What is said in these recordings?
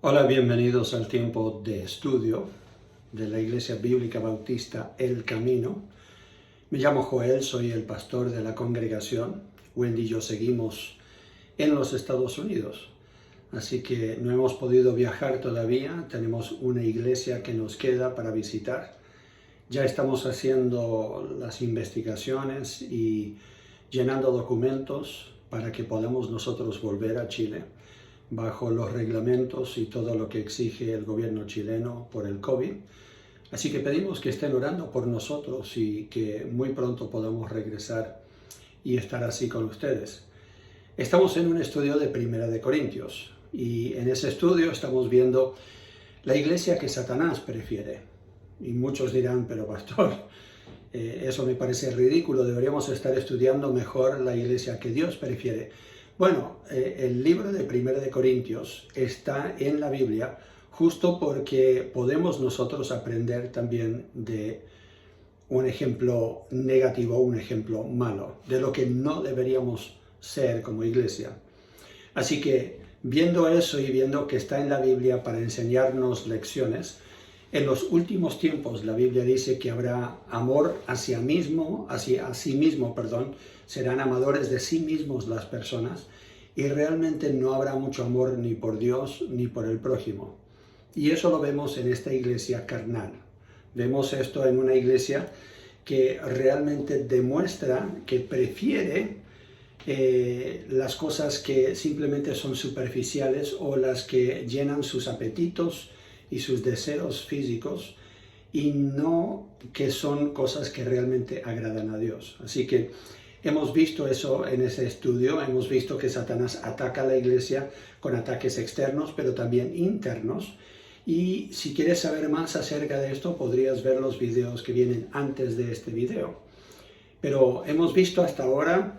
Hola, bienvenidos al tiempo de estudio de la Iglesia Bíblica Bautista El Camino. Me llamo Joel, soy el pastor de la congregación. Wendy y yo seguimos en los Estados Unidos, así que no hemos podido viajar todavía. Tenemos una iglesia que nos queda para visitar. Ya estamos haciendo las investigaciones y llenando documentos para que podamos nosotros volver a Chile bajo los reglamentos y todo lo que exige el gobierno chileno por el COVID. Así que pedimos que estén orando por nosotros y que muy pronto podamos regresar y estar así con ustedes. Estamos en un estudio de Primera de Corintios y en ese estudio estamos viendo la iglesia que Satanás prefiere. Y muchos dirán, pero pastor, eso me parece ridículo, deberíamos estar estudiando mejor la iglesia que Dios prefiere. Bueno, el libro de Primera de Corintios está en la Biblia justo porque podemos nosotros aprender también de un ejemplo negativo, un ejemplo malo, de lo que no deberíamos ser como iglesia. Así que viendo eso y viendo que está en la Biblia para enseñarnos lecciones, en los últimos tiempos la Biblia dice que habrá amor hacia sí mismo, serán amadores de sí mismos las personas y realmente no habrá mucho amor ni por Dios ni por el prójimo. Y eso lo vemos en esta iglesia carnal. Vemos esto en una iglesia que realmente demuestra que prefiere las cosas que simplemente son superficiales o las que llenan sus apetitos y sus deseos físicos y no que son cosas que realmente agradan a Dios. Así que hemos visto eso en ese estudio, hemos visto que Satanás ataca a la iglesia con ataques externos pero también internos. Y si quieres saber más acerca de esto, podrías ver los videos que vienen antes de este video. Pero hemos visto hasta ahora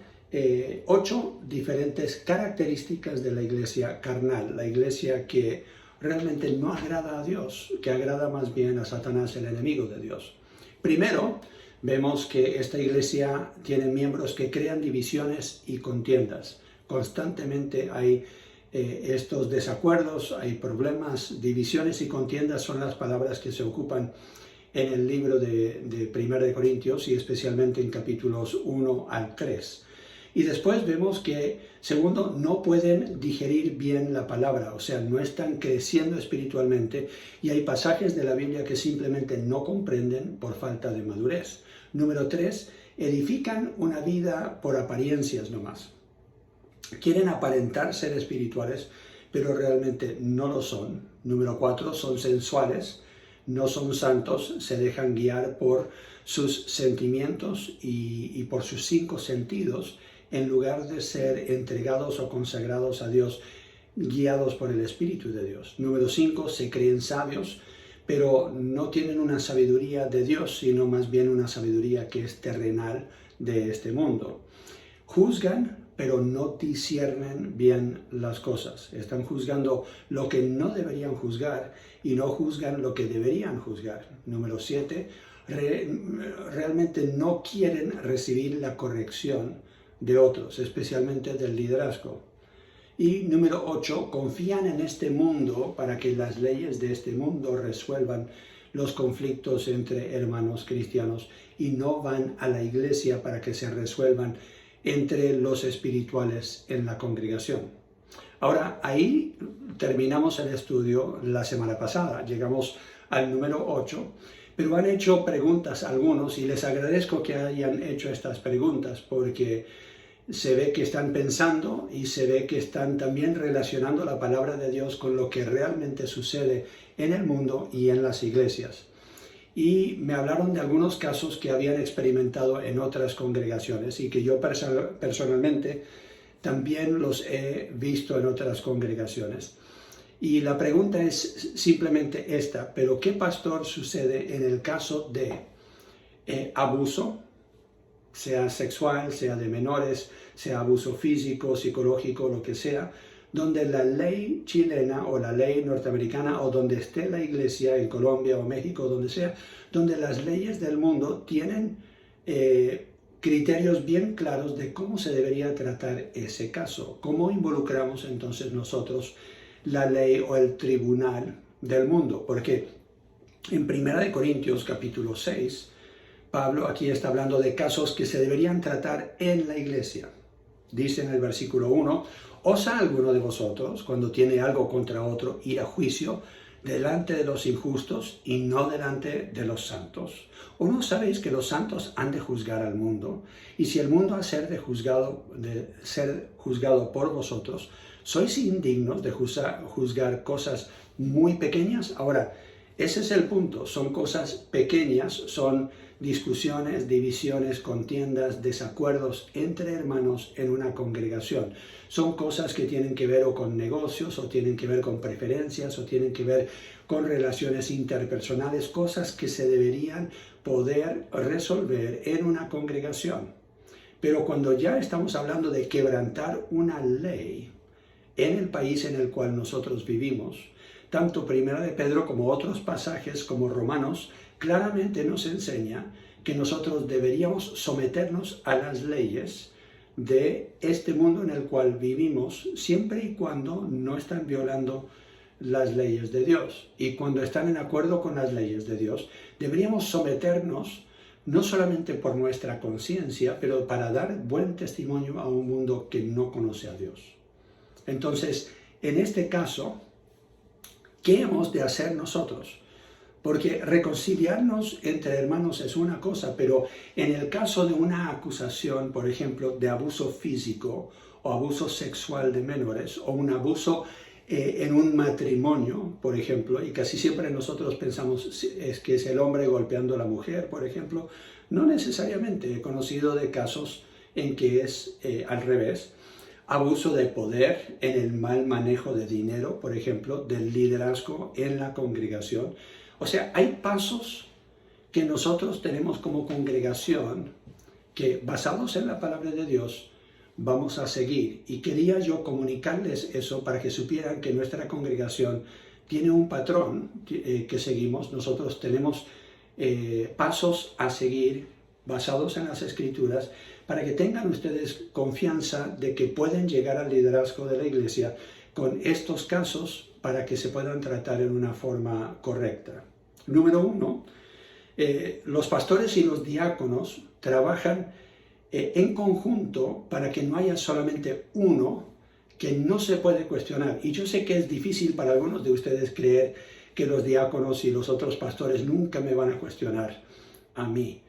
8 diferentes características de la iglesia carnal, la iglesia que realmente no agrada a Dios, que agrada más bien a Satanás, el enemigo de Dios. Primero, vemos que esta iglesia tiene miembros que crean divisiones y contiendas. Constantemente hay estos desacuerdos, hay problemas, divisiones y contiendas son las palabras que se ocupan en el libro de 1 de Corintios y especialmente en capítulos 1 al 3. Y después vemos que, segundo, no pueden digerir bien la palabra, o sea, no están creciendo espiritualmente y hay pasajes de la Biblia que simplemente no comprenden por falta de madurez. Número 3, edifican una vida por apariencias nomás. Quieren aparentar ser espirituales, pero realmente no lo son. Número 4, son sensuales, no son santos, se dejan guiar por sus sentimientos y por sus 5 sentidos, en lugar de ser entregados o consagrados a Dios, guiados por el Espíritu de Dios. Número 5, se creen sabios, pero no tienen una sabiduría de Dios, sino más bien una sabiduría que es terrenal de este mundo. Juzgan, pero no disciernen bien las cosas. Están juzgando lo que no deberían juzgar y no juzgan lo que deberían juzgar. Número 7, realmente no quieren recibir la corrección de otros, especialmente del liderazgo. Y número 8, confían en este mundo para que las leyes de este mundo resuelvan los conflictos entre hermanos cristianos y no van a la iglesia para que se resuelvan entre los espirituales en la congregación. Ahora, ahí terminamos el estudio la semana pasada, llegamos al número 8, pero han hecho preguntas algunos y les agradezco que hayan hecho estas preguntas porque se ve que están pensando y se ve que están también relacionando la palabra de Dios con lo que realmente sucede en el mundo y en las iglesias. Y me hablaron de algunos casos que habían experimentado en otras congregaciones y que yo personalmente también los he visto en otras congregaciones. Y la pregunta es simplemente esta, ¿pero qué, pastor, sucede en el caso de abuso, sea sexual, sea de menores, sea abuso físico, psicológico, lo que sea, donde la ley chilena o la ley norteamericana o donde esté la iglesia en Colombia o México, donde sea, donde las leyes del mundo tienen criterios bien claros de cómo se debería tratar ese caso? ¿Cómo involucramos entonces nosotros la ley o el tribunal del mundo. Porque en 1 Corintios capítulo 6, Pablo aquí está hablando de casos que se deberían tratar en la iglesia. Dice en el versículo 1, ¿osa alguno de vosotros, cuando tiene algo contra otro, ir a juicio delante de los injustos y no delante de los santos? ¿O no sabéis que los santos han de juzgar al mundo? Y si el mundo ha de ser juzgado por vosotros, ¿sois indignos de juzgar cosas muy pequeñas? Ahora, ese es el punto. Son cosas pequeñas, son discusiones, divisiones, contiendas, desacuerdos entre hermanos en una congregación. Son cosas que tienen que ver o con negocios, o tienen que ver con preferencias, o tienen que ver con relaciones interpersonales, cosas que se deberían poder resolver en una congregación. Pero cuando ya estamos hablando de quebrantar una ley en el país en el cual nosotros vivimos, tanto Primera de Pedro como otros pasajes como Romanos claramente nos enseña que nosotros deberíamos someternos a las leyes de este mundo en el cual vivimos, siempre y cuando no están violando las leyes de Dios. Y cuando están en acuerdo con las leyes de Dios, deberíamos someternos no solamente por nuestra conciencia, pero para dar buen testimonio a un mundo que no conoce a Dios. Entonces, en este caso, ¿qué hemos de hacer nosotros? Porque reconciliarnos entre hermanos es una cosa, pero en el caso de una acusación, por ejemplo, de abuso físico o abuso sexual de menores, o un abuso en un matrimonio, por ejemplo, y casi siempre nosotros pensamos es que es el hombre golpeando a la mujer, por ejemplo, no necesariamente. He conocido de casos en que es al revés. Abuso de poder en el mal manejo de dinero, por ejemplo, del liderazgo en la congregación. O sea, hay pasos que nosotros tenemos como congregación que, basados en la palabra de Dios, vamos a seguir. Y quería yo comunicarles eso para que supieran que nuestra congregación tiene un patrón que seguimos. Nosotros tenemos pasos a seguir basados en las Escrituras, para que tengan ustedes confianza de que pueden llegar al liderazgo de la iglesia con estos casos para que se puedan tratar en una forma correcta. Número 1, los pastores y los diáconos trabajan en conjunto para que no haya solamente uno que no se puede cuestionar. Y yo sé que es difícil para algunos de ustedes creer que los diáconos y los otros pastores nunca me van a cuestionar a mí.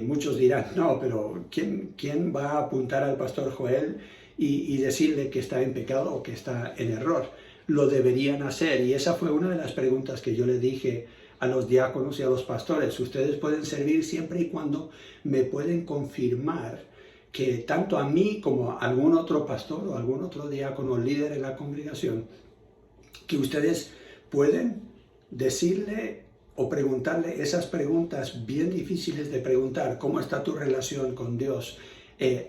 Muchos dirán, no, pero ¿quién va a apuntar al pastor Joel y decirle que está en pecado o que está en error? Lo deberían hacer, y esa fue una de las preguntas que yo le dije a los diáconos y a los pastores. Ustedes pueden servir siempre y cuando me pueden confirmar que tanto a mí como a algún otro pastor o algún otro diácono líder en la congregación, que ustedes pueden decirle o preguntarle esas preguntas bien difíciles de preguntar. ¿Cómo está tu relación con Dios?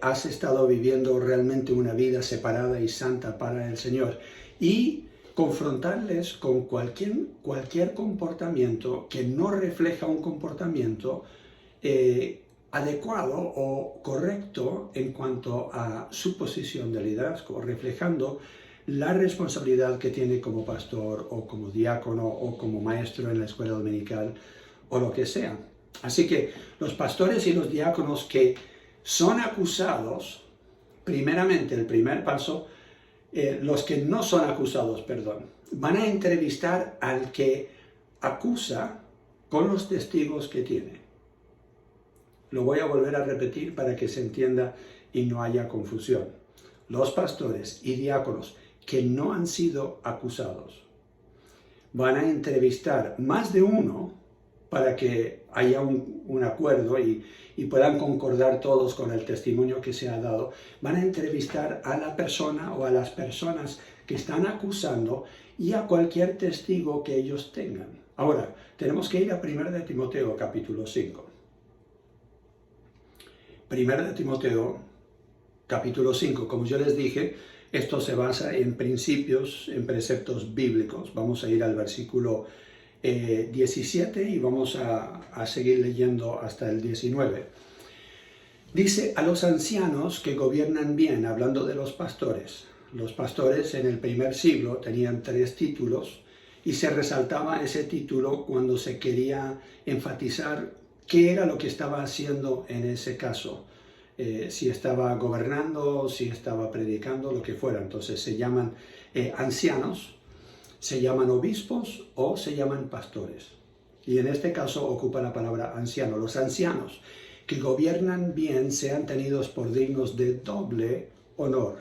¿Has estado viviendo realmente una vida separada y santa para el Señor? Y confrontarles con cualquier comportamiento que no refleja un comportamiento adecuado o correcto en cuanto a su posición de liderazgo, reflejando la responsabilidad que tiene como pastor o como diácono o como maestro en la escuela dominical o lo que sea. Así que los pastores y los diáconos que son acusados, primeramente el primer paso, los que no son acusados, van a entrevistar al que acusa con los testigos que tiene. Lo voy a volver a repetir para que se entienda y no haya confusión. Los pastores y diáconos que no han sido acusados van a entrevistar más de uno para que haya un acuerdo y puedan concordar todos con el testimonio que se ha dado. Van a entrevistar a la persona o a las personas que están acusando y a cualquier testigo que ellos tengan. Ahora, tenemos que ir a 1 de Timoteo capítulo 5. 1 de Timoteo capítulo 5, como yo les dije, esto se basa en principios, en preceptos bíblicos. Vamos a ir al versículo 17 y vamos a seguir leyendo hasta el 19. Dice: a los ancianos que gobiernan bien, hablando de los pastores, Los pastores en el primer siglo tenían 3 títulos y se resaltaba ese título cuando se quería enfatizar qué era lo que estaba haciendo en ese caso. Si estaba gobernando, si estaba predicando, lo que fuera. Entonces se llaman ancianos, se llaman obispos o se llaman pastores. Y en este caso ocupa la palabra anciano. Los ancianos que gobiernan bien sean tenidos por dignos de doble honor.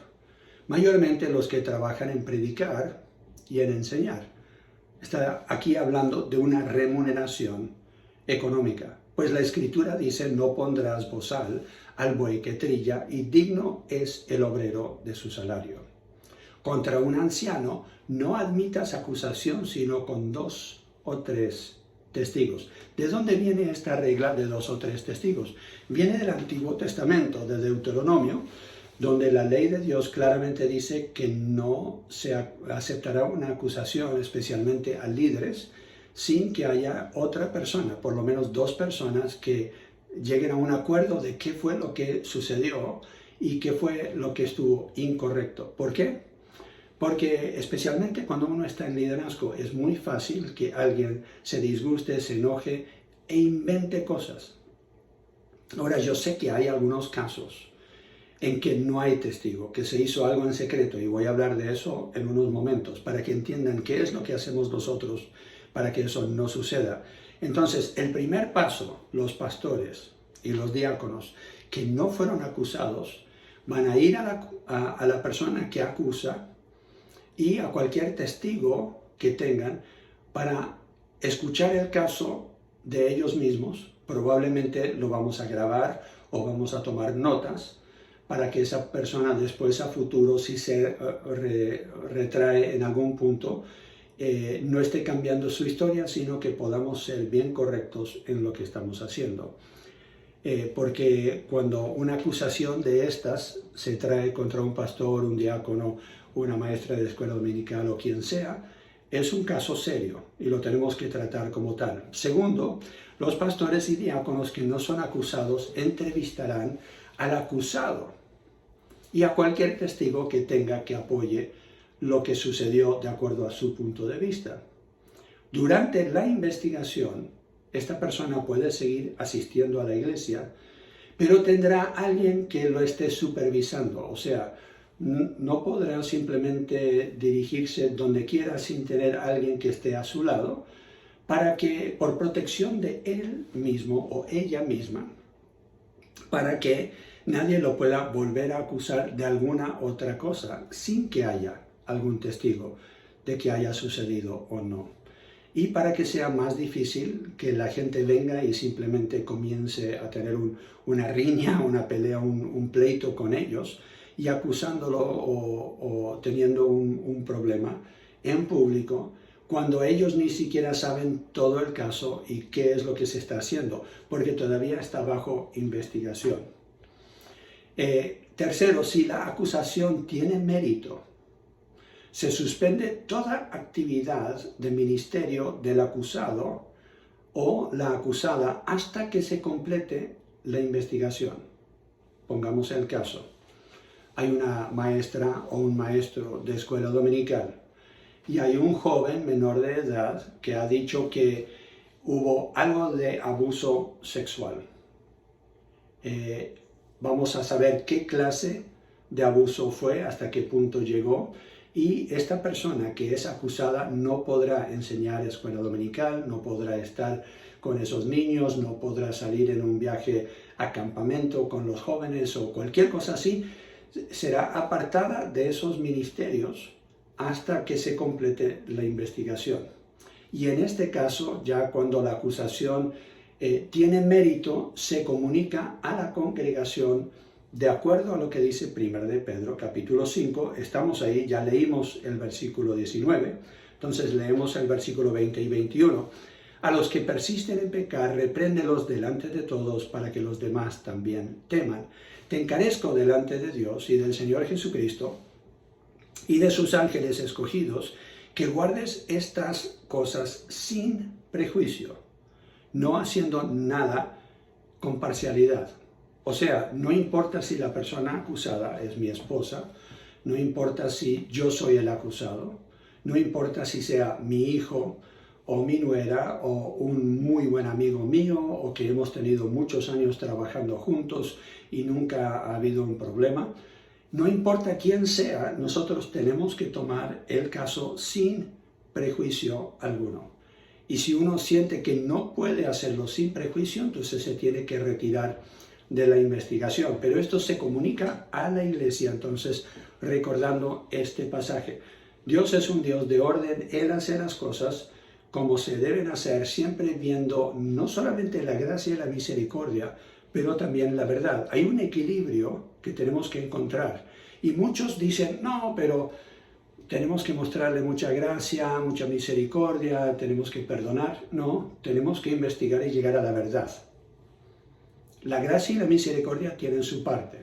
Mayormente los que trabajan en predicar y en enseñar. Está aquí hablando de una remuneración económica. Pues la Escritura dice, no pondrás bozal al buey que trilla, y digno es el obrero de su salario. Contra un anciano no admitas acusación sino con 2 o 3 testigos. ¿De dónde viene esta regla de 2 o 3 testigos? Viene del Antiguo Testamento, de Deuteronomio, donde la ley de Dios claramente dice que no se aceptará una acusación, especialmente a líderes, sin que haya otra persona, por lo menos 2 personas que lleguen a un acuerdo de qué fue lo que sucedió y qué fue lo que estuvo incorrecto. ¿Por qué? Porque especialmente cuando uno está en liderazgo es muy fácil que alguien se disguste, se enoje e invente cosas. Ahora, yo sé que hay algunos casos en que no hay testigo, que se hizo algo en secreto, y voy a hablar de eso en unos momentos, para que entiendan qué es lo que hacemos nosotros para que eso no suceda. Entonces, el primer paso, los pastores y los diáconos que no fueron acusados, van a ir a la persona que acusa y a cualquier testigo que tengan para escuchar el caso de ellos mismos. Probablemente lo vamos a grabar o vamos a tomar notas para que esa persona después a futuro, si se retrae en algún punto, no esté cambiando su historia, sino que podamos ser bien correctos en lo que estamos haciendo. Porque cuando una acusación de estas se trae contra un pastor, un diácono, una maestra de escuela dominical o quien sea, es un caso serio y lo tenemos que tratar como tal. Segundo, los pastores y diáconos que no son acusados entrevistarán al acusado y a cualquier testigo que tenga que apoye lo que sucedió de acuerdo a su punto de vista. Durante la investigación, esta persona puede seguir asistiendo a la iglesia, pero tendrá alguien que lo esté supervisando. O sea, no podrá simplemente dirigirse donde quiera sin tener a alguien que esté a su lado, para que, por protección de él mismo o ella misma, para que nadie lo pueda volver a acusar de alguna otra cosa sin que haya algún testigo de que haya sucedido o no. Y para que sea más difícil que la gente venga y simplemente comience a tener una riña, una pelea, un pleito con ellos y acusándolo o teniendo un problema en público cuando ellos ni siquiera saben todo el caso y qué es lo que se está haciendo, porque todavía está bajo investigación. Tercero, si la acusación tiene mérito, se suspende toda actividad de ministerio del acusado o la acusada hasta que se complete la investigación. Pongamos el caso. Hay una maestra o un maestro de escuela dominical y hay un joven menor de edad que ha dicho que hubo algo de abuso sexual. Vamos a saber qué clase de abuso fue, hasta qué punto llegó. Y esta persona que es acusada no podrá enseñar escuela dominical, no podrá estar con esos niños, no podrá salir en un viaje a campamento con los jóvenes o cualquier cosa así. Será apartada de esos ministerios hasta que se complete la investigación. Y en este caso, ya cuando la acusación tiene mérito, se comunica a la congregación de acuerdo a lo que dice 1 de Pedro, capítulo 5, estamos ahí, ya leímos el versículo 19, entonces leemos el versículo 20 y 21. A los que persisten en pecar, repréndelos delante de todos para que los demás también teman. Te encarezco delante de Dios y del Señor Jesucristo y de sus ángeles escogidos, que guardes estas cosas sin prejuicio, no haciendo nada con parcialidad. O sea, no importa si la persona acusada es mi esposa, no importa si yo soy el acusado, no importa si sea mi hijo o mi nuera o un muy buen amigo mío o que hemos tenido muchos años trabajando juntos y nunca ha habido un problema. No importa quién sea, nosotros tenemos que tomar el caso sin prejuicio alguno. Y si uno siente que no puede hacerlo sin prejuicio, entonces se tiene que retirar de la investigación. Pero esto se comunica a la iglesia, entonces recordando este pasaje. Dios es un Dios de orden, Él hace las cosas como se deben hacer, siempre viendo no solamente la gracia y la misericordia, pero también la verdad. Hay un equilibrio que tenemos que encontrar. Y muchos dicen, no, pero tenemos que mostrarle mucha gracia, mucha misericordia, tenemos que perdonar. No, tenemos que investigar y llegar a la verdad. La gracia y la misericordia tienen su parte,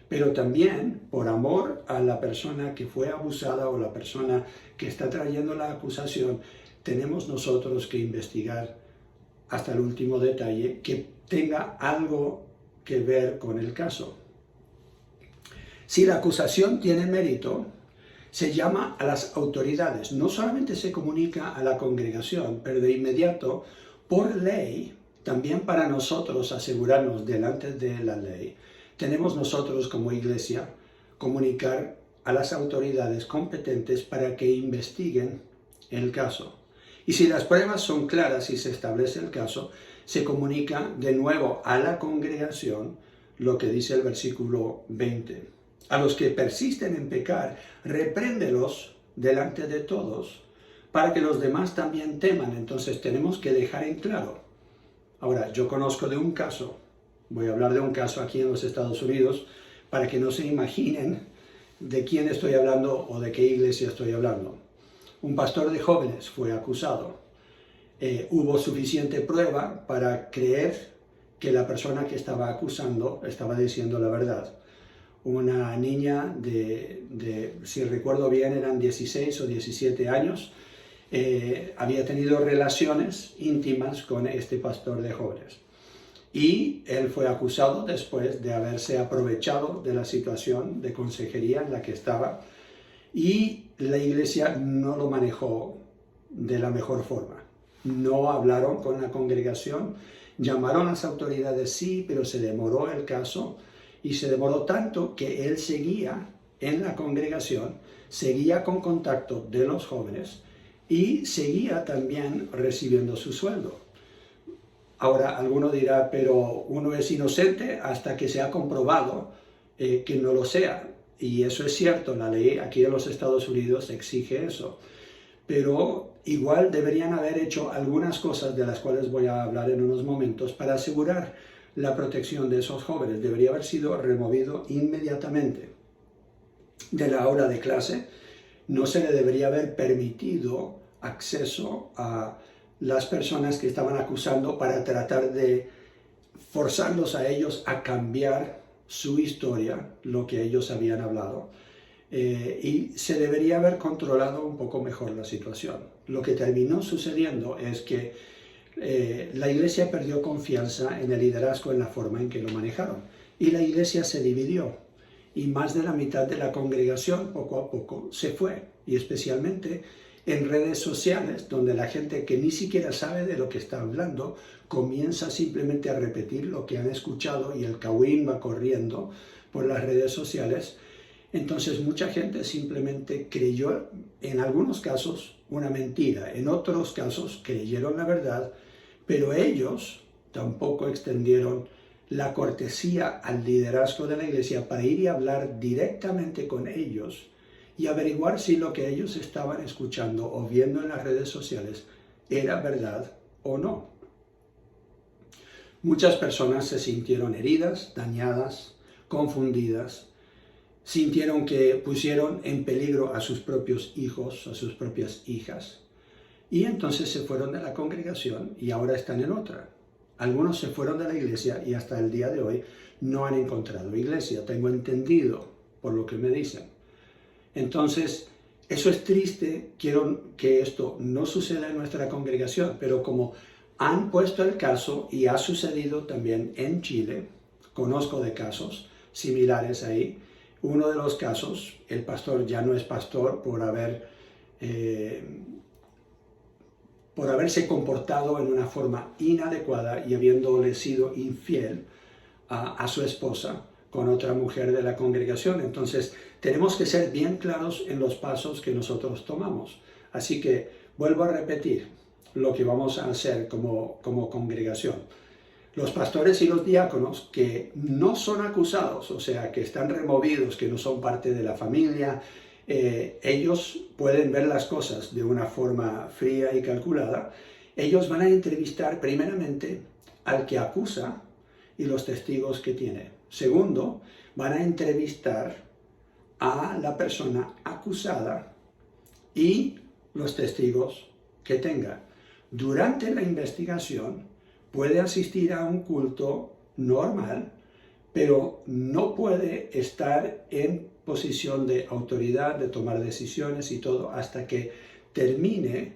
pero también por amor a la persona que fue abusada o la persona que está trayendo la acusación, tenemos nosotros que investigar hasta el último detalle que tenga algo que ver con el caso. Si la acusación tiene mérito, se llama a las autoridades. No solamente se comunica a la congregación, pero de inmediato, por ley, también para nosotros asegurarnos delante de la ley, tenemos nosotros como iglesia comunicar a las autoridades competentes para que investiguen el caso. Y si las pruebas son claras y se establece el caso, se comunica de nuevo a la congregación lo que dice el versículo 20. A los que persisten en pecar, repréndelos delante de todos, para que los demás también teman. Entonces tenemos que dejar en claro. Ahora, yo conozco de un caso, voy a hablar de un caso aquí en los Estados Unidos, para que no se imaginen de quién estoy hablando o de qué iglesia estoy hablando. Un pastor de jóvenes fue acusado. Hubo suficiente prueba para creer que la persona que estaba acusando estaba diciendo la verdad. Una niña si recuerdo bien, eran 16 o 17 años, había tenido relaciones íntimas con este pastor de jóvenes. Y él fue acusado después de haberse aprovechado de la situación de consejería en la que estaba, y la iglesia no lo manejó de la mejor forma. No hablaron con la congregación, llamaron a las autoridades, sí, pero se demoró el caso, y se demoró tanto que él seguía en la congregación, seguía con contacto de los jóvenes y seguía también recibiendo su sueldo. Ahora, alguno dirá, pero uno es inocente hasta que se ha comprobado que no lo sea. Y eso es cierto, la ley aquí en los Estados Unidos exige eso. Pero igual deberían haber hecho algunas cosas de las cuales voy a hablar en unos momentos para asegurar la protección de esos jóvenes. Debería haber sido removido inmediatamente de la aula de clase. No se le debería haber permitido acceso a las personas que estaban acusando para tratar de forzarlos a ellos a cambiar su historia, lo que ellos habían hablado, y se debería haber controlado un poco mejor la situación. Lo que terminó sucediendo es que la iglesia perdió confianza en el liderazgo, en la forma en que lo manejaron, y la iglesia se dividió, y más de la mitad de la congregación poco a poco se fue, y especialmente en redes sociales, donde la gente que ni siquiera sabe de lo que está hablando comienza simplemente a repetir lo que han escuchado, y el cahuín va corriendo por las redes sociales. Entonces mucha gente simplemente creyó, en algunos casos, una mentira, en otros casos creyeron la verdad, pero ellos tampoco extendieron la cortesía al liderazgo de la iglesia para ir y hablar directamente con ellos y averiguar si lo que ellos estaban escuchando o viendo en las redes sociales era verdad o no. Muchas personas se sintieron heridas, dañadas, confundidas, sintieron que pusieron en peligro a sus propios hijos, a sus propias hijas, y entonces se fueron de la congregación y ahora están en otra. Algunos se fueron de la iglesia y hasta el día de hoy no han encontrado iglesia, tengo entendido por lo que me dicen. Entonces, eso es triste, quiero que esto no suceda en nuestra congregación, pero como han puesto el caso y ha sucedido también en Chile, conozco de casos similares ahí, Uno de los casos, el pastor ya no es pastor por haberse comportado en una forma inadecuada y habiéndole sido infiel a su esposa con otra mujer de la congregación. Entonces, tenemos que ser bien claros en los pasos que nosotros tomamos. Así que, vuelvo a repetir lo que vamos a hacer como congregación. Los pastores y los diáconos que no son acusados, o sea, que están removidos, que no son parte de la familia, ellos pueden ver las cosas de una forma fría y calculada. Ellos van a entrevistar primeramente al que acusa y los testigos que tiene. Segundo, van a entrevistar a la persona acusada y los testigos que tenga. Durante la investigación puede asistir a un culto normal, pero no puede estar en posición de autoridad, de tomar decisiones y todo, hasta que termine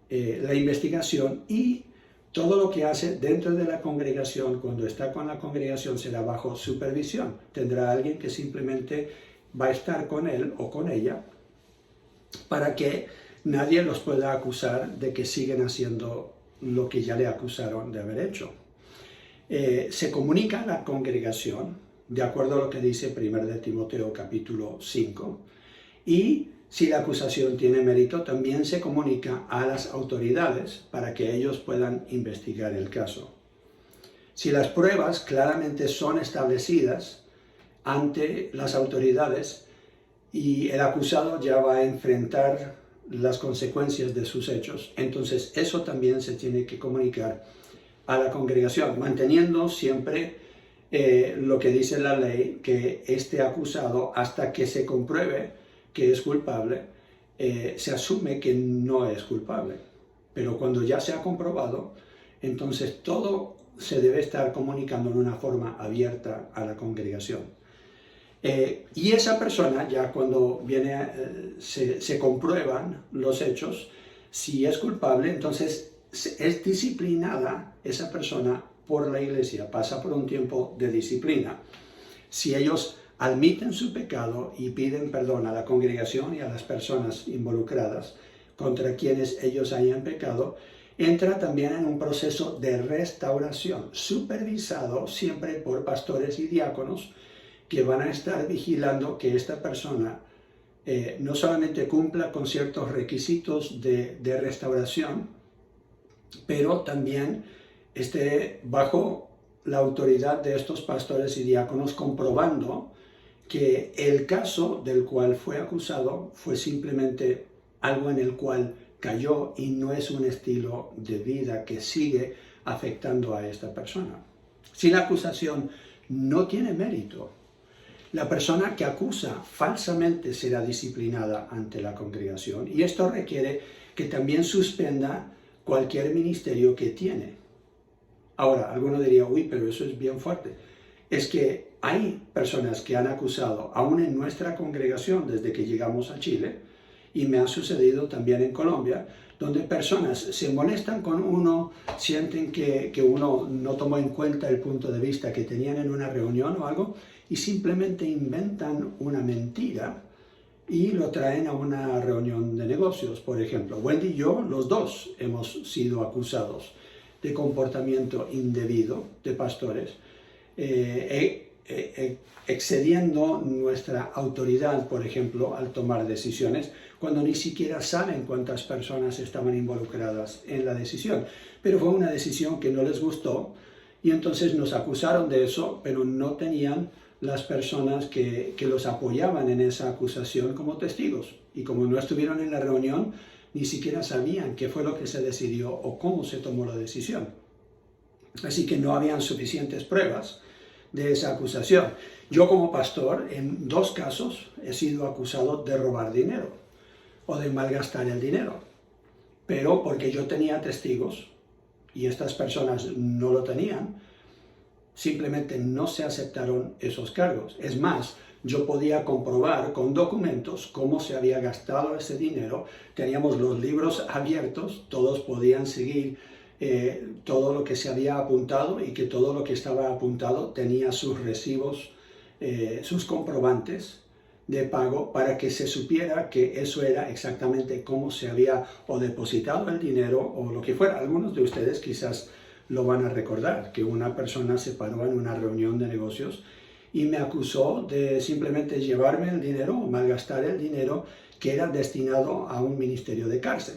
la investigación, y todo lo que hace dentro de la congregación, cuando está con la congregación, será bajo supervisión. Tendrá alguien que simplemente va a estar con él o con ella para que nadie los pueda acusar de que siguen haciendo lo que ya le acusaron de haber hecho. Se comunica a la congregación, de acuerdo a lo que dice 1 de Timoteo capítulo 5, y si la acusación tiene mérito, también se comunica a las autoridades para que ellos puedan investigar el caso. Si las pruebas claramente son establecidas ante las autoridades y el acusado ya va a enfrentar las consecuencias de sus hechos, entonces eso también se tiene que comunicar a la congregación, manteniendo siempre lo que dice la ley, que este acusado, hasta que se compruebe que es culpable, se asume que no es culpable. Pero cuando ya se ha comprobado, entonces todo se debe estar comunicando en una forma abierta a la congregación. Y esa persona, ya cuando viene, se comprueban los hechos, si es culpable, entonces es disciplinada esa persona por la iglesia, pasa por un tiempo de disciplina. Si ellos admiten su pecado y piden perdón a la congregación y a las personas involucradas contra quienes ellos hayan pecado, entra también en un proceso de restauración, supervisado siempre por pastores y diáconos, que van a estar vigilando que esta persona no solamente cumpla con ciertos requisitos de restauración, pero también esté bajo la autoridad de estos pastores y diáconos, comprobando que el caso del cual fue acusado fue simplemente algo en el cual cayó y no es un estilo de vida que sigue afectando a esta persona. Si la acusación no tiene mérito, la persona que acusa falsamente será disciplinada ante la congregación, y esto requiere que también suspenda cualquier ministerio que tiene. Ahora, alguno diría, uy, pero eso es bien fuerte. Es que hay personas que han acusado, aún en nuestra congregación, desde que llegamos a Chile, y me ha sucedido también en Colombia, donde personas se molestan con uno, sienten que uno no tomó en cuenta el punto de vista que tenían en una reunión o algo, y simplemente inventan una mentira y lo traen a una reunión de negocios. Por ejemplo, Wendy y yo, los dos, hemos sido acusados de comportamiento indebido de pastores, excediendo nuestra autoridad, por ejemplo, al tomar decisiones, cuando ni siquiera saben cuántas personas estaban involucradas en la decisión. Pero fue una decisión que no les gustó, y entonces nos acusaron de eso, pero no tenían las personas que los apoyaban en esa acusación como testigos. Y como no estuvieron en la reunión, ni siquiera sabían qué fue lo que se decidió o cómo se tomó la decisión. Así que no habían suficientes pruebas de esa acusación. Yo como pastor, en 2 casos, he sido acusado de robar dinero o de malgastar el dinero. Pero porque yo tenía testigos y estas personas no lo tenían, simplemente no se aceptaron esos cargos. Es más, yo podía comprobar con documentos cómo se había gastado ese dinero. Teníamos los libros abiertos, todos podían seguir todo lo que se había apuntado, y que todo lo que estaba apuntado tenía sus recibos sus comprobantes de pago para que se supiera que eso era exactamente cómo se había o depositado el dinero o lo que fuera. Algunos de ustedes quizás lo van a recordar, que una persona se paró en una reunión de negocios y me acusó de simplemente llevarme el dinero o malgastar el dinero que era destinado a un ministerio de cárcel.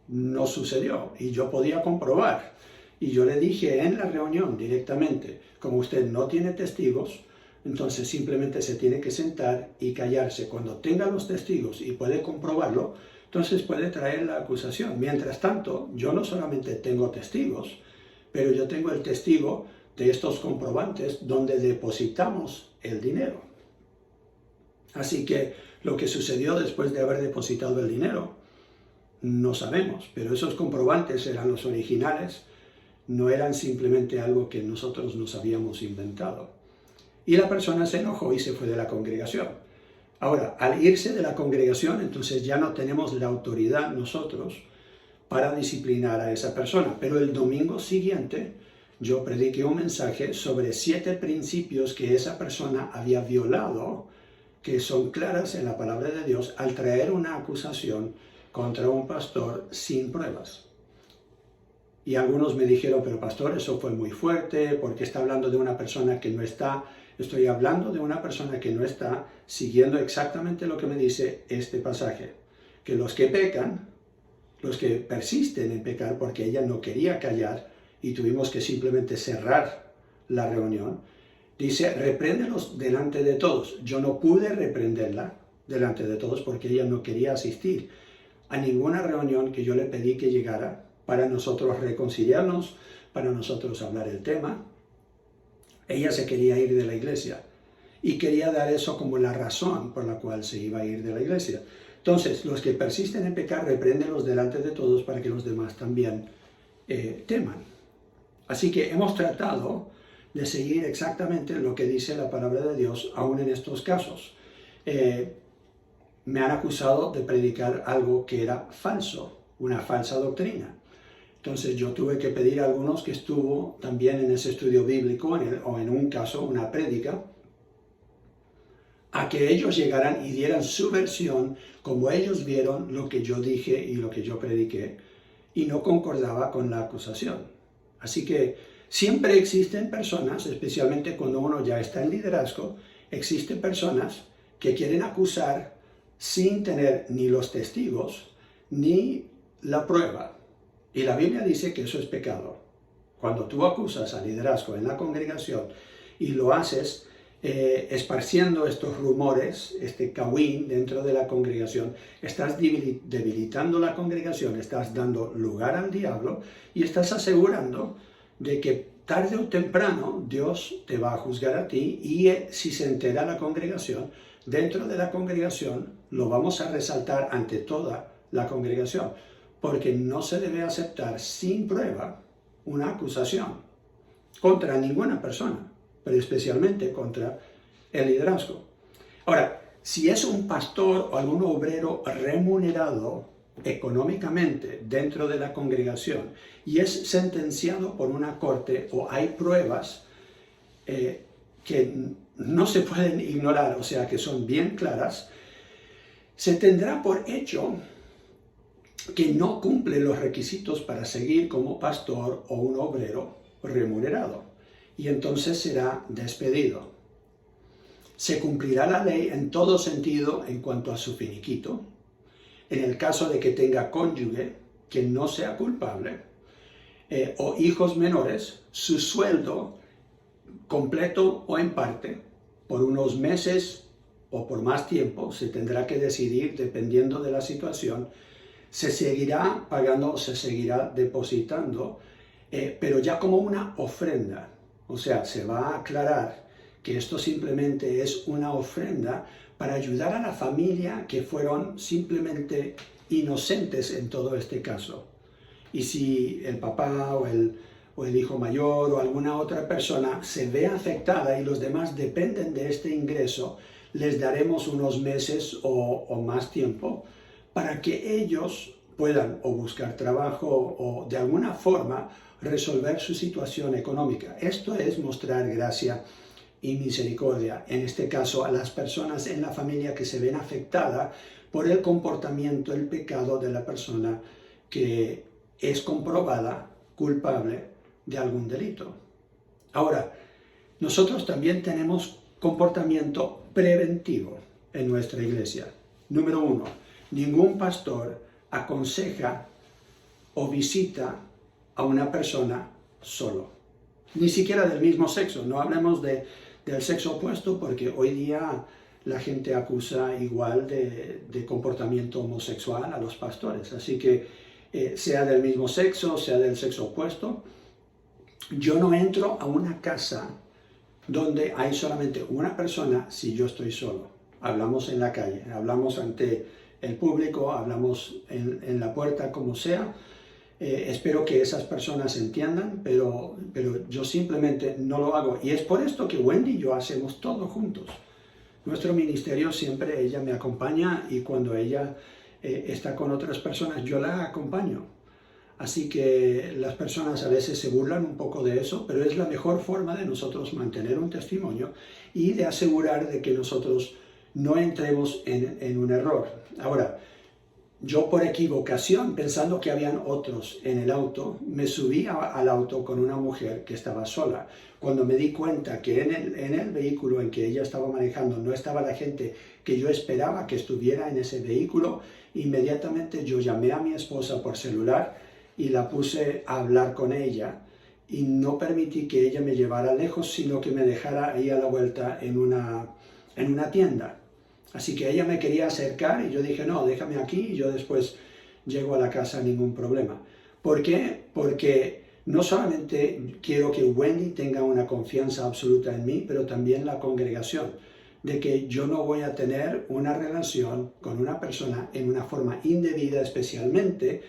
No sucedió y yo podía comprobar. Y yo le dije en la reunión directamente, como usted no tiene testigos, entonces simplemente se tiene que sentar y callarse. Cuando tenga los testigos y puede comprobarlo, entonces puede traer la acusación. Mientras tanto, yo no solamente tengo testigos, pero yo tengo el testigo de estos comprobantes donde depositamos el dinero. Así que lo que sucedió después de haber depositado el dinero, no sabemos, pero esos comprobantes eran los originales, no eran simplemente algo que nosotros nos habíamos inventado. Y la persona se enojó y se fue de la congregación. Ahora, al irse de la congregación, entonces ya no tenemos la autoridad nosotros para disciplinar a esa persona. Pero el domingo siguiente yo prediqué un mensaje sobre 7 principios que esa persona había violado, que son claras en la palabra de Dios, al traer una acusación contra un pastor sin pruebas. Y algunos me dijeron, pero pastor, eso fue muy fuerte, porque está hablando de una persona que no está. Estoy hablando de una persona que no está siguiendo exactamente lo que me dice este pasaje. Que los que pecan, los que persisten en pecar porque ella no quería callar y tuvimos que simplemente cerrar la reunión, dice, repréndelos delante de todos. Yo no pude reprenderla delante de todos porque ella no quería asistir a ninguna reunión que yo le pedí que llegara para nosotros reconciliarnos, para nosotros hablar el tema. Ella se quería ir de la iglesia y quería dar eso como la razón por la cual se iba a ir de la iglesia. Entonces, los que persisten en pecar, repréndenlos delante de todos para que los demás también teman. Así que hemos tratado de seguir exactamente lo que dice la palabra de Dios, aún en estos casos. Me han acusado de predicar algo que era falso, una falsa doctrina. Entonces yo tuve que pedir a algunos que estuvo también en ese estudio bíblico, o en un caso, una prédica, a que ellos llegaran y dieran su versión, como ellos vieron lo que yo dije y lo que yo prediqué, y no concordaba con la acusación. Así que siempre existen personas, especialmente cuando uno ya está en liderazgo, existen personas que quieren acusar sin tener ni los testigos ni la prueba. Y la Biblia dice que eso es pecado. Cuando tú acusas al liderazgo en la congregación y lo haces esparciendo estos rumores, este kawin dentro de la congregación, estás debilitando la congregación, estás dando lugar al diablo y estás asegurando de que tarde o temprano Dios te va a juzgar a ti y si se entera la congregación, dentro de la congregación lo vamos a resaltar ante toda la congregación, porque no se debe aceptar sin prueba una acusación contra ninguna persona, pero especialmente contra el liderazgo. Ahora, si es un pastor o algún obrero remunerado económicamente dentro de la congregación y es sentenciado por una corte o hay pruebas que no se pueden ignorar, o sea que son bien claras, se tendrá por hecho que no cumple los requisitos para seguir como pastor o un obrero remunerado y entonces será despedido. Se cumplirá la ley en todo sentido en cuanto a su finiquito. En el caso de que tenga cónyuge que no sea culpable o hijos menores, su sueldo completo o en parte, por unos meses o por más tiempo, se tendrá que decidir dependiendo de la situación, se seguirá pagando, se seguirá depositando, pero ya como una ofrenda. O sea, se va a aclarar que esto simplemente es una ofrenda para ayudar a la familia que fueron simplemente inocentes en todo este caso. Y si el papá o el hijo mayor o alguna otra persona se ve afectada y los demás dependen de este ingreso, les daremos unos meses o más tiempo para que ellos puedan o buscar trabajo o de alguna forma resolver su situación económica. Esto es mostrar gracia y misericordia, en este caso a las personas en la familia que se ven afectadas por el comportamiento, el pecado de la persona que es comprobada culpable de algún delito. Ahora, nosotros también tenemos comportamiento preventivo en nuestra iglesia. Número 1, ningún pastor aconseja o visita a una persona solo, ni siquiera del mismo sexo. No hablemos del sexo opuesto, porque hoy día la gente acusa igual de comportamiento homosexual a los pastores. Así que sea del mismo sexo, sea del sexo opuesto, yo no entro a una casa donde hay solamente una persona si yo estoy solo. Hablamos en la calle, hablamos ante el público, hablamos en la puerta, como sea. Espero que esas personas entiendan, pero yo simplemente no lo hago. Y es por esto que Wendy y yo hacemos todo juntos. Nuestro ministerio siempre, ella me acompaña, y cuando ella está con otras personas, yo la acompaño. Así que las personas a veces se burlan un poco de eso, pero es la mejor forma de nosotros mantener un testimonio y de asegurar de que nosotros no entremos en un error. Ahora, yo por equivocación, pensando que habían otros en el auto, me subí al auto con una mujer que estaba sola. Cuando me di cuenta que en el vehículo en que ella estaba manejando no estaba la gente que yo esperaba que estuviera en ese vehículo, inmediatamente yo llamé a mi esposa por celular y la puse a hablar con ella, y no permití que ella me llevara lejos, sino que me dejara ahí a la vuelta en una tienda. Así que ella me quería acercar y yo dije, no, déjame aquí y yo después llego a la casa, ningún problema. ¿Por qué? Porque no solamente quiero que Wendy tenga una confianza absoluta en mí, pero también la congregación, de que yo no voy a tener una relación con una persona en una forma indebida, especialmente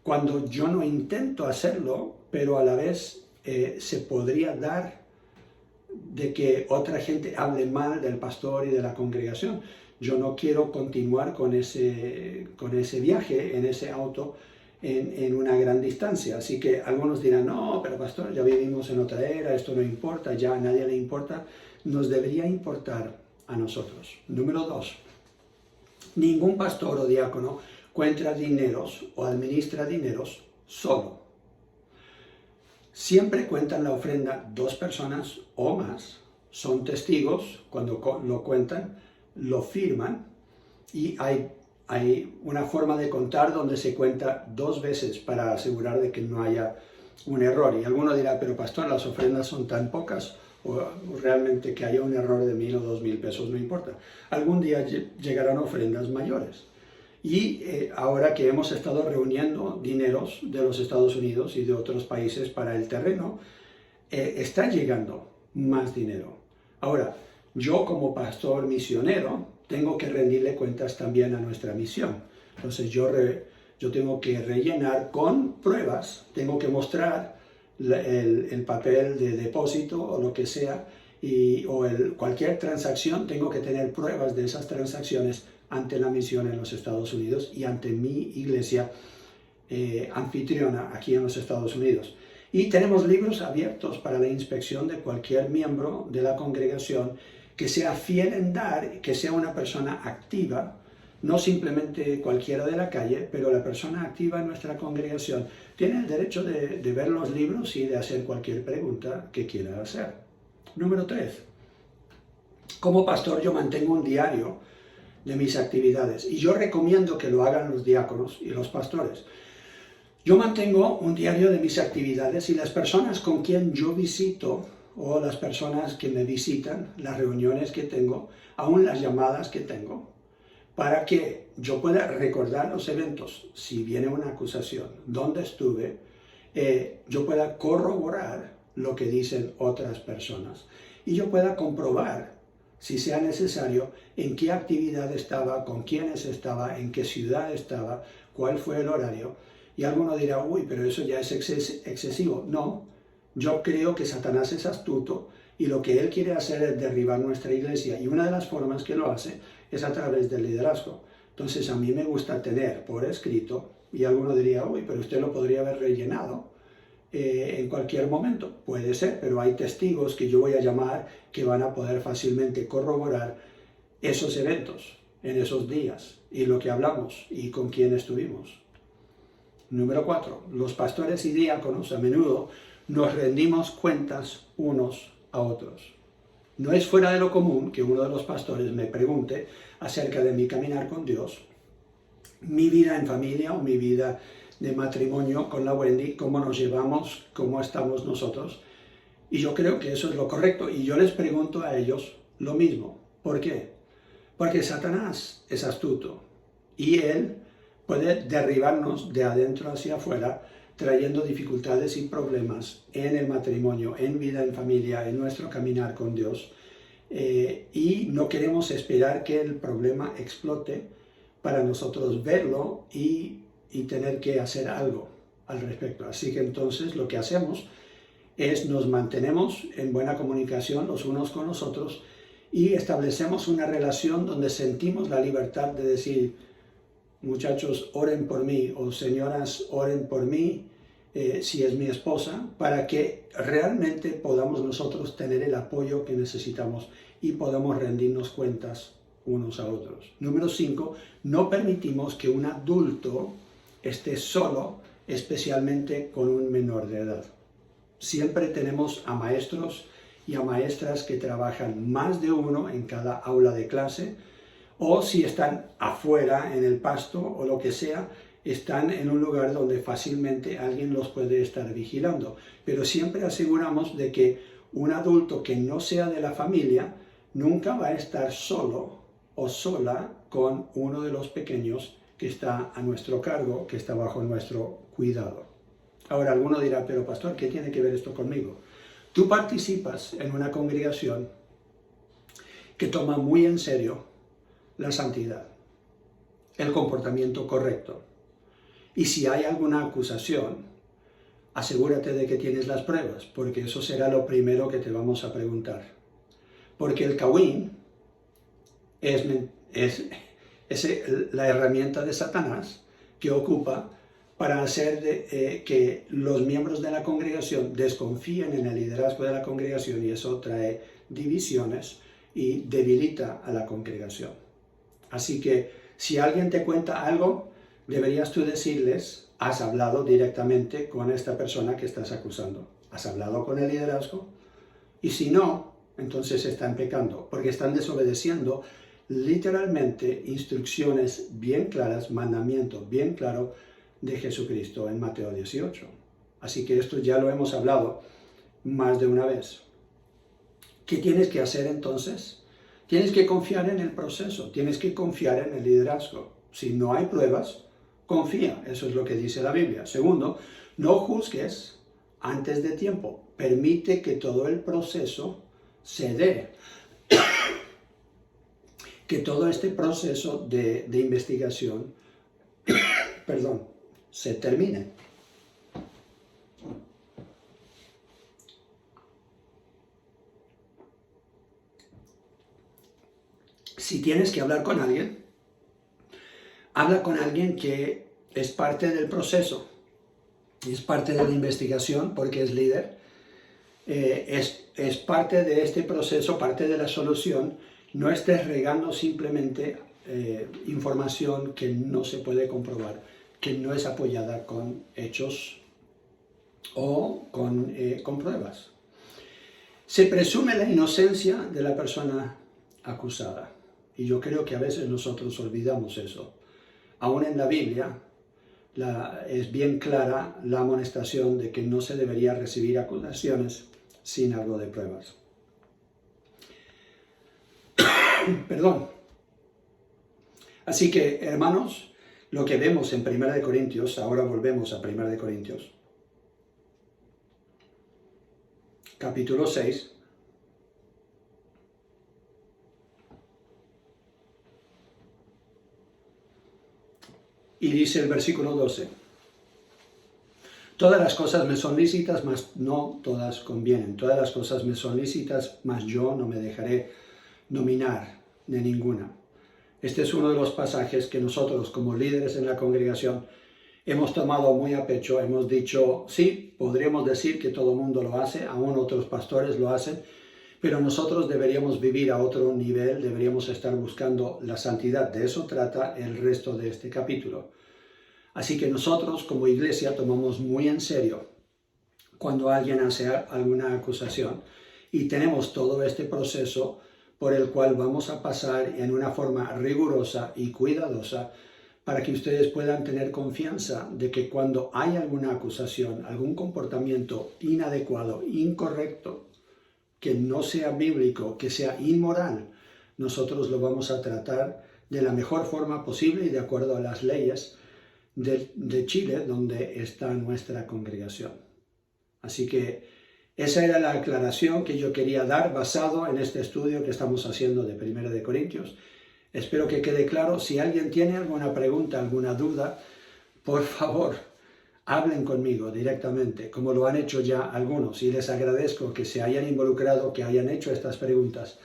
cuando yo no intento hacerlo, pero a la vez se podría dar de que otra gente hable mal del pastor y de la congregación. Yo no quiero continuar con ese viaje en ese auto en una gran distancia. Así que algunos dirán, no, pero pastor, ya vivimos en otra era, esto no importa, ya a nadie le importa. Nos debería importar a nosotros. Número 2, ningún pastor o diácono cuenta dineros o administra dineros solo. Siempre cuentan la ofrenda 2 personas o más, son testigos cuando lo cuentan, lo firman, y hay una forma de contar donde se cuenta 2 veces para asegurar de que no haya un error. Y alguno dirá, pero pastor, las ofrendas son tan pocas, o realmente que haya un error de 1,000 o 2,000 pesos no importa. Algún día llegarán ofrendas mayores. Y ahora que hemos estado reuniendo dineros de los Estados Unidos y de otros países para el terreno, está llegando más dinero. Ahora, yo como pastor misionero tengo que rendirle cuentas también a nuestra misión. Entonces yo tengo que rellenar con pruebas, tengo que mostrar el papel de depósito o lo que sea, cualquier transacción, tengo que tener pruebas de esas transacciones ante la misión en los Estados Unidos y ante mi iglesia anfitriona aquí en los Estados Unidos. Y tenemos libros abiertos para la inspección de cualquier miembro de la congregación que sea fiel en dar, que sea una persona activa, no simplemente cualquiera de la calle, pero la persona activa en nuestra congregación tiene el derecho de ver los libros y de hacer cualquier pregunta que quiera hacer. Número 3. Como pastor yo mantengo un diario de mis actividades, y yo recomiendo que lo hagan los diáconos y los pastores. Yo mantengo un diario de mis actividades y las personas con quien yo visito, o las personas que me visitan, las reuniones que tengo, aún las llamadas que tengo, para que yo pueda recordar los eventos. Si viene una acusación, dónde estuve, yo pueda corroborar lo que dicen otras personas y yo pueda comprobar, si sea necesario, en qué actividad estaba, con quiénes estaba, en qué ciudad estaba, cuál fue el horario. Y alguno dirá, uy, pero eso ya es excesivo. No, yo creo que Satanás es astuto y lo que él quiere hacer es derribar nuestra iglesia. Y una de las formas que lo hace es a través del liderazgo. Entonces a mí me gusta tener por escrito, y alguno diría, uy, pero usted lo podría haber rellenado. en cualquier momento. Puede ser, pero hay testigos que yo voy a llamar que van a poder fácilmente corroborar esos eventos en esos días y lo que hablamos y con quién estuvimos. Número 4. Los pastores y diáconos a menudo nos rendimos cuentas unos a otros. No es fuera de lo común que uno de los pastores me pregunte acerca de mi caminar con Dios, mi vida en familia o mi vida de matrimonio con la Wendy, cómo nos llevamos, cómo estamos nosotros. Y yo creo que eso es lo correcto. Y yo les pregunto a ellos lo mismo. ¿Por qué? Porque Satanás es astuto y él puede derribarnos de adentro hacia afuera, trayendo dificultades y problemas en el matrimonio, en vida en familia, en nuestro caminar con Dios. Y no queremos esperar que el problema explote para nosotros verlo y tener que hacer algo al respecto. Así que entonces lo que hacemos es nos mantenemos en buena comunicación los unos con los otros y establecemos una relación donde sentimos la libertad de decir, muchachos, oren por mí, o señoras, oren por mí, si es mi esposa, para que realmente podamos nosotros tener el apoyo que necesitamos y podamos rendirnos cuentas unos a otros. Número 5, no permitimos que un adulto esté solo, especialmente con un menor de edad. Siempre tenemos a maestros y a maestras que trabajan más de uno en cada aula de clase, o si están afuera en el pasto o lo que sea, están en un lugar donde fácilmente alguien los puede estar vigilando. Pero siempre aseguramos de que un adulto que no sea de la familia nunca va a estar solo o sola con uno de los pequeños que está a nuestro cargo, que está bajo nuestro cuidado. Ahora alguno dirá, pero pastor, ¿qué tiene que ver esto conmigo? Tú participas en una congregación que toma muy en serio la santidad, el comportamiento correcto. Y si hay alguna acusación, asegúrate de que tienes las pruebas, porque eso será lo primero que te vamos a preguntar. Porque el Kawin es la herramienta de Satanás que ocupa para hacer que los miembros de la congregación desconfíen en el liderazgo de la congregación, y eso trae divisiones y debilita a la congregación. Así que si alguien te cuenta algo, deberías tú decirles, has hablado directamente con esta persona que estás acusando, has hablado con el liderazgo, y si no, entonces están pecando, porque están desobedeciendo literalmente instrucciones bien claras, mandamiento bien claro de Jesucristo en Mateo 18. Así que esto ya lo hemos hablado más de una vez. ¿Qué tienes que hacer entonces? Tienes que confiar en el proceso, tienes que confiar en el liderazgo. Si no hay pruebas, confía, eso es lo que dice la Biblia. Segundo, no juzgues antes de tiempo, permite que todo el proceso se dé, que todo este proceso de investigación, se termine. Si tienes que hablar con alguien, habla con alguien que es parte del proceso, es parte de la investigación porque es líder, es parte de este proceso, parte de la solución. No estés regando simplemente información que no se puede comprobar, que no es apoyada con hechos o con pruebas. Se presume la inocencia de la persona acusada. Y yo creo que a veces nosotros olvidamos eso. Aún en la Biblia es bien clara la amonestación de que no se debería recibir acusaciones sin algo de pruebas. Perdón. Así que, hermanos, lo que vemos en 1 Corintios, ahora volvemos a 1 Corintios, capítulo 6, y dice el versículo 12, todas las cosas me son lícitas, mas no todas convienen. Todas las cosas me son lícitas, mas yo no me dejaré dominar de ninguna. Este es uno de los pasajes que nosotros, como líderes en la congregación, hemos tomado muy a pecho, hemos dicho, sí, podríamos decir que todo el mundo lo hace, aún otros pastores lo hacen, pero nosotros deberíamos vivir a otro nivel, deberíamos estar buscando la santidad. De eso trata el resto de este capítulo. Así que nosotros como iglesia tomamos muy en serio cuando alguien hace alguna acusación y tenemos todo este proceso por el cual vamos a pasar en una forma rigurosa y cuidadosa para que ustedes puedan tener confianza de que cuando hay alguna acusación, algún comportamiento inadecuado, incorrecto, que no sea bíblico, que sea inmoral, nosotros lo vamos a tratar de la mejor forma posible y de acuerdo a las leyes de Chile, donde está nuestra congregación. Así que esa era la aclaración que yo quería dar basado en este estudio que estamos haciendo de 1 de Corintios. Espero que quede claro. Si alguien tiene alguna pregunta, alguna duda, por favor, hablen conmigo directamente, como lo han hecho ya algunos. Y les agradezco que se hayan involucrado, que hayan hecho estas preguntas,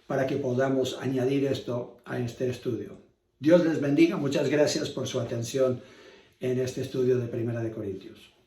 para que podamos añadir esto a este estudio. Dios les bendiga. Muchas gracias por su atención en este estudio de 1 de Corintios.